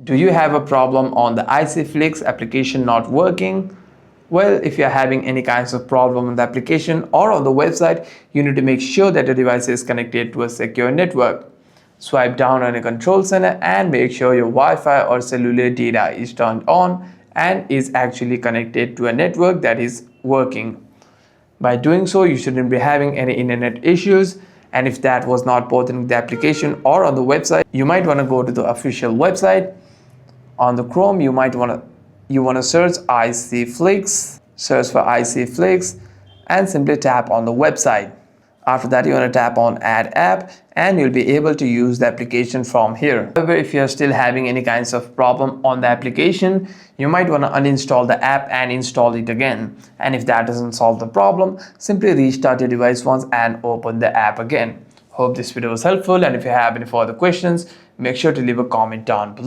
Do you have a problem on the ICFLIX application not working? Well, if you're having any kinds of problem on the application or on the website, you need to make sure that your device is connected to a secure network. Swipe down on a control center and make sure your Wi-Fi or cellular data is turned on and is actually connected to a network that is working. By doing so, you shouldn't be having any internet issues. And if that was not both in the application or on the website, you might want to go to the official website. On the Chrome, you want to search ICFLIX, search for ICFLIX, and simply tap on the website. After that, you want to tap on Add App, and you'll be able to use the application from here. However, if you're still having any kinds of problem on the application, you might want to uninstall the app and install it again. And if that doesn't solve the problem, simply restart your device once and open the app again. Hope this video was helpful, and if you have any further questions, make sure to leave a comment down below.